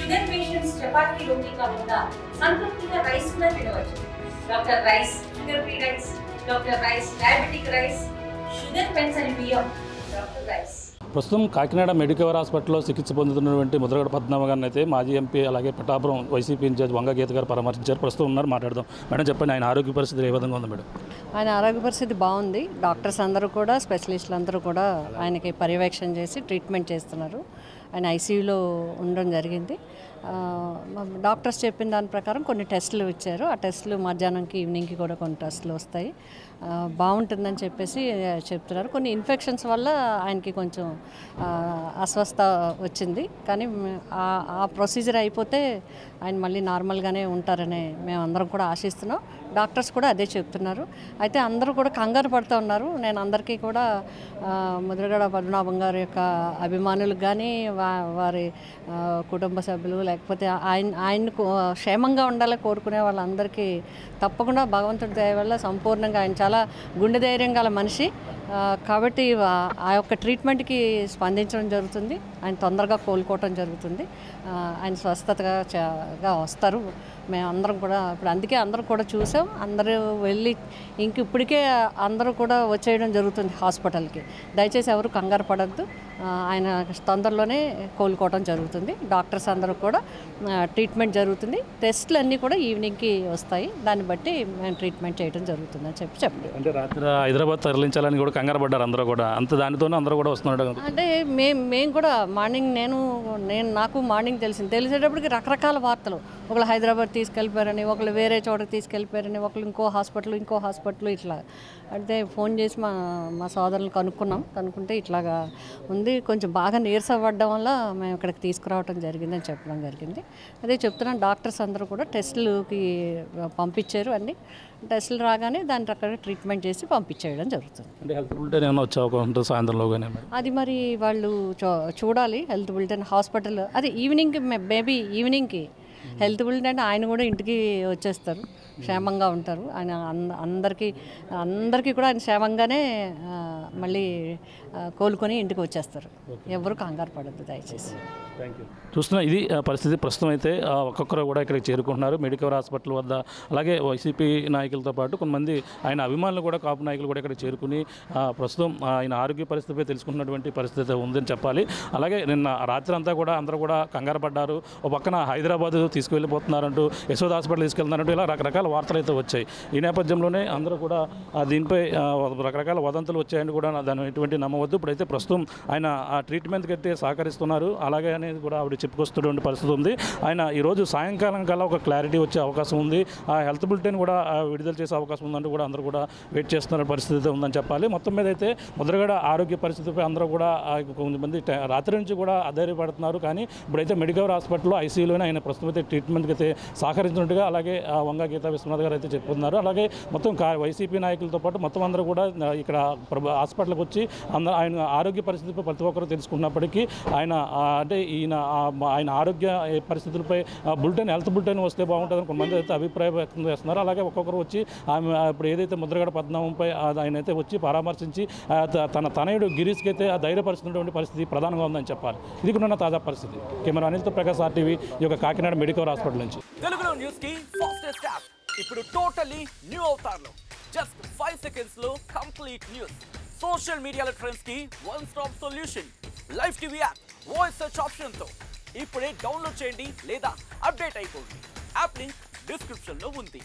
Sugar patients chapati రోటీ కాకుండా సంతృప్తిగా rice కూడా తినవచ్చు. Doctor rice, sugar free rice, doctor rice, diabetic rice, sugar పెన్సని బియ్యం, డాక్టర్ రైస్. ప్రస్తుతం కాకినాడ మెడికవర్ హాస్పిటల్లో చికిత్స పొందుతున్నటువంటి ముద్రగడ పద్మనాభ గారిని అయితే మాజీ ఎంపీ అలాగే పిఠాపురం వైసీపీ ఇన్ఛార్జ్ వంగ గీత గారు పరామర్శించారు. ప్రస్తుతం ఉన్నారు, మాట్లాడదాం. మేడం చెప్పండి, ఆయన ఆరోగ్య పరిస్థితి ఏ విధంగా ఉంది మేడం? ఆయన ఆరోగ్య పరిస్థితి బాగుంది. డాక్టర్స్ అందరూ కూడా, స్పెషలిస్టులు అందరూ కూడా ఆయనకి పర్యవేక్షణ చేసి ట్రీట్మెంట్ చేస్తున్నారు. ఆయన ఐసీయూలో ఉండడం జరిగింది. డాక్టర్స్ చెప్పిన దాని ప్రకారం కొన్ని టెస్టులు ఇచ్చారు. ఆ టెస్టులు మధ్యాహ్నంకి ఈవినింగ్కి కూడా కొన్ని టెస్టులు వస్తాయి. బాగుంటుందని చెప్పేసి చెప్తున్నారు. కొన్ని ఇన్ఫెక్షన్స్ వల్ల ఆయనకి కొంచెం అస్వస్థ వచ్చింది. కానీ ఆ ప్రొసీజర్ అయిపోతే ఆయన మళ్ళీ నార్మల్గానే ఉంటారని మేము అందరం కూడా ఆశిస్తున్నాం. డాక్టర్స్ కూడా అదే చెప్తున్నారు. అయితే అందరూ కూడా కంగారు పడుతూ ఉన్నారు. నేను అందరికీ కూడా ముద్రగడ పద్మనాభం గారి యొక్క అభిమానులకు కానీ వారి కుటుంబ సభ్యులు లేకపోతే ఆయన్ను క్షేమంగా ఉండాలని కోరుకునే వాళ్ళందరికీ తప్పకుండా భగవంతుడి దయ వల్ల సంపూర్ణంగా ఆయన చాలా గుండె ధైర్యం గల మనిషి కాబట్టి ఆ యొక్క ట్రీట్మెంట్కి స్పందించడం జరుగుతుంది. ఆయన తొందరగా కోలుకోవటం జరుగుతుంది. ఆయన స్వస్థతగా వస్తారు. మేము అందరం కూడా ఇప్పుడు అందుకే అందరం కూడా చూసాం. అందరూ వెళ్ళి ఇప్పటికే అందరూ కూడా వచ్చేయడం జరుగుతుంది హాస్పిటల్కి. దయచేసి ఎవరు కంగారు పడద్దు. ఆయన తొందరలోనే కోలుకోవడం జరుగుతుంది. డాక్టర్స్ అందరూ కూడా ట్రీట్మెంట్ జరుగుతుంది. టెస్టులు అన్నీ కూడా ఈవినింగ్కి వస్తాయి. దాన్ని బట్టి మేము ట్రీట్మెంట్ చేయడం జరుగుతుంది అని చెప్పండి. అంటే రాత్రి హైదరాబాద్ తరలించాలని కూడా కంగారు పడ్డారు అందరూ కూడా. అంత దానితోనే అందరూ కూడా వస్తున్నారు. అంటే మేము కూడా మార్నింగ్ నాకు మార్నింగ్ తెలిసేటప్పటికి రకరకాల వార్తలు. ఒకళ్ళు హైదరాబాద్ తీసుకెళ్ళిపోయారని, ఒకళ్ళు వేరే చోటకి తీసుకెళ్ళిపోయారని, ఒకళ్ళు ఇంకో హాస్పిటల్ ఇట్లా. అంటే ఫోన్ చేసి మా సోదరులను కనుక్కుంటే ఇట్లాగా ఉంది, కొంచెం బాగా నీరసపడడం వల్ల మేము ఇక్కడికి తీసుకురావడం జరిగిందని చెప్పడం జరిగింది. అదే చెప్తున్నాను, డాక్టర్స్ అందరూ కూడా టెస్టులకి పంపించారు. అన్ని టెస్టులు రాగానే దాని ప్రకారం ట్రీట్మెంట్ చేసి పంపించేయడం జరుగుతుంది. అంటే హెల్త్ బులెటిన్ ఏమైనా వచ్చే అవకాశం ఉంటుంది సాయంత్రంలోగానే? అది మరి వాళ్ళు చూడాలి. హెల్త్ బులెటిన్ హాస్పిటల్ అది ఈవినింగ్కి, మేబీ ఈవినింగ్కి హెల్త్ బులెటిన్ అంటే ఆయన కూడా ఇంటికి వచ్చేస్తారు, క్షేమంగా ఉంటారు. ఆయన అందరికీ కూడా ఆయన క్షేమంగానే మళ్ళీ కోలుకొని ఇంటికి వచ్చేస్తారు. ఎవరు కంగారు పడద్దు దయచేసి. చూస్తున్నా ఇది పరిస్థితి. ప్రస్తుతం అయితే ఒక్కొక్కరు కూడా ఇక్కడికి చేరుకుంటున్నారు మెడికవర్ హాస్పిటల్ వద్ద. అలాగే వైసీపీ నాయకులతో పాటు కొంతమంది ఆయన అభిమానులు కూడా, కాపు నాయకులు కూడా ఇక్కడ చేరుకుని ప్రస్తుతం ఆయన ఆరోగ్య పరిస్థితిపై తెలుసుకున్నటువంటి పరిస్థితి ఉందని చెప్పాలి. అలాగే నిన్న రాత్రి అంతా కూడా అందరూ కూడా కంగారు పడ్డారు. ఒక పక్కన హైదరాబాద్ తీసుకువెళ్ళిపోతున్నారంటూ, యశోద హాస్పిటల్ తీసుకెళ్తున్నారంటూ ఇలా రకరకాల వార్తలు అయితే వచ్చాయి. ఈ నేపథ్యంలోనే అందరూ కూడా దీనిపై రకరకాల వదంతులు వచ్చాయని కూడా దాని ఎటువంటి నమ్మవద్దు. ఇప్పుడైతే ప్రస్తుతం ఆయన ఆ ట్రీట్మెంట్కి అయితే సహకరిస్తున్నారు. అలాగే అనేది కూడా ఆవిడ చెప్పుకొస్తున్నటువంటి పరిస్థితి ఉంది. ఆయన ఈరోజు సాయంకాలం కల్లా ఒక క్లారిటీ వచ్చే అవకాశం ఉంది. ఆ హెల్త్ బులెటిన్ కూడా విడుదల చేసే అవకాశం ఉందంటూ కూడా అందరూ కూడా వెయిట్ చేస్తున్న పరిస్థితి ఉందని చెప్పాలి. మొత్తం మీద అయితే ముద్రగడ ఆరోగ్య పరిస్థితిపై అందరూ కూడా కొంతమంది రాత్రి నుంచి కూడా అధైర్యపడుతున్నారు. కానీ ఇప్పుడైతే మెడికవర్ హాస్పిటల్లో ఐసీయూలోనే ఆయన ప్రస్తుతం అయితే ట్రీట్మెంట్కి అయితే సహకరించినట్టుగా అలాగే వంగ గీతా విశ్వనాథ్ గారు అయితే చెప్తున్నారు. అలాగే మొత్తం వైసీపీ నాయకులతో పాటు మొత్తం అందరూ కూడా ఇక్కడ హాస్పిటల్కి వచ్చి ఆయన ఆరోగ్య పరిస్థితిపై ప్రతి ఒక్కరు తెలుసుకున్నప్పటికీ ఆయన ఆరోగ్య పరిస్థితులపై హెల్త్ బులెటిన్ వస్తే బాగుంటుందని కొంతమంది అయితే అభిప్రాయం వ్యక్తం చేస్తున్నారు. అలాగే ఒక్కొక్కరు వచ్చి ఆమె ఇప్పుడు ఏదైతే ముద్రగడ పద్మనాభంపై ఆయన అయితే వచ్చి పరామర్శించి తన తనయుడు గిరీష్కి అయితే ధైర్యపరుస్తున్నటువంటి పరిస్థితి ప్రధానంగా ఉందని చెప్పాలి. ఇది కూడా తాజా పరిస్థితి. కెమెరా అనిల్తో ప్రకాష్, RTV, ఈ యొక్క కాకినాడ మెడికవర్ హాస్పిటల్ నుంచి. తెలుగులో న్యూస్ కి ఫాస్టెస్ట్ యాప్ ఇప్పుడు టోటల్లీ న్యూ అవతార్లో జస్ట్ 5 సెకండ్స్ లో కంప్లీట్ న్యూస్. సోషల్ మీడియాలో ట్రెండ్స్ కి one stop solution. Live TV app voice search option తో ఇప్పుడే డౌన్లోడ్ చేయండి లేదా అప్డేట్ అయిపోండి. యాప్ లింక్ డిస్క్రిప్షన్ లో ఉంది.